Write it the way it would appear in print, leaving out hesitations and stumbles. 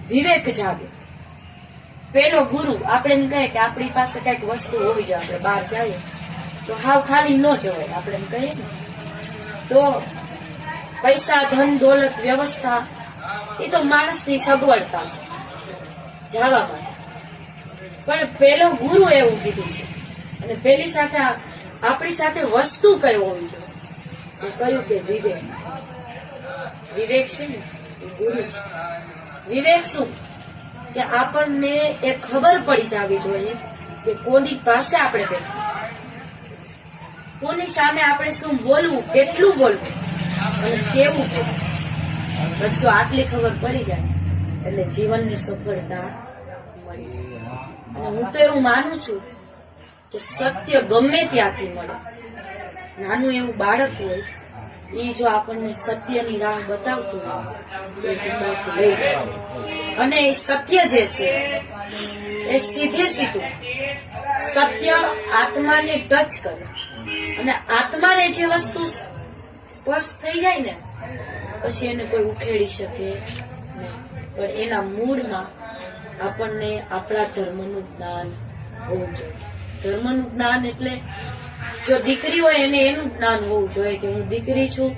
વિવેક જાગે. પેલો ગુરુ આપણે એમ કહે કે આપણી પાસે કઈક વસ્તુ હોવી જોઈએ, આપણે બહાર જઈએ તો હાવ ખાલી ન જવાય. આપણે એમ કહીએ ને તો પૈસા, ધન, દોલત, વ્યવસ્થા એ તો માણસની સગવડતા છે જવા માટે, પણ પેલો ગુરુ એવું કીધું છે. અને પેલી સાથે આપણી સાથે વસ્તુ કઈ હોવી જોઈએ, એ કહ્યું કે વિવેક. વિવેક છે ને એ ગુરુ છે. વિવેક શું કે આપણને એ ખબર પડી જવી જોઈએ કે કોની પાસે આપણે બેઠા છે, કોની સામે આપણે શું બોલવું, કેટલું બોલવું અને કેવું બોલવું. બસ જો આટલી ખબર પડી જાય એટલે જીવનની સફળતા મળી જાય. અને હું તો એવું માનું છું કે સત્ય ગમે ત્યાંથી મળે. નાનું એવું બાળક હોય એ જો આપણને સત્યની રાહ બતાવતું હોય તો એ કુંડાથી લઈ જાય. અને એ સત્ય જે છે એ સીધે સીધું સત્ય આત્માને ટચ કરે, અને આત્માને જે વસ્તુ સ્પર્શ થઈ જાય ને પછી એને કોઈ ઉખેડી શકે નહીં. પણ એના મૂળમાં આપણને આપણા ધર્મનું જ્ઞાન હોવું જોઈએ. ધર્મનું જ્ઞાન એટલે જો દીકરી હોય એને એનું જ્ઞાન હોવું જોઈએ કે હું દીકરી છું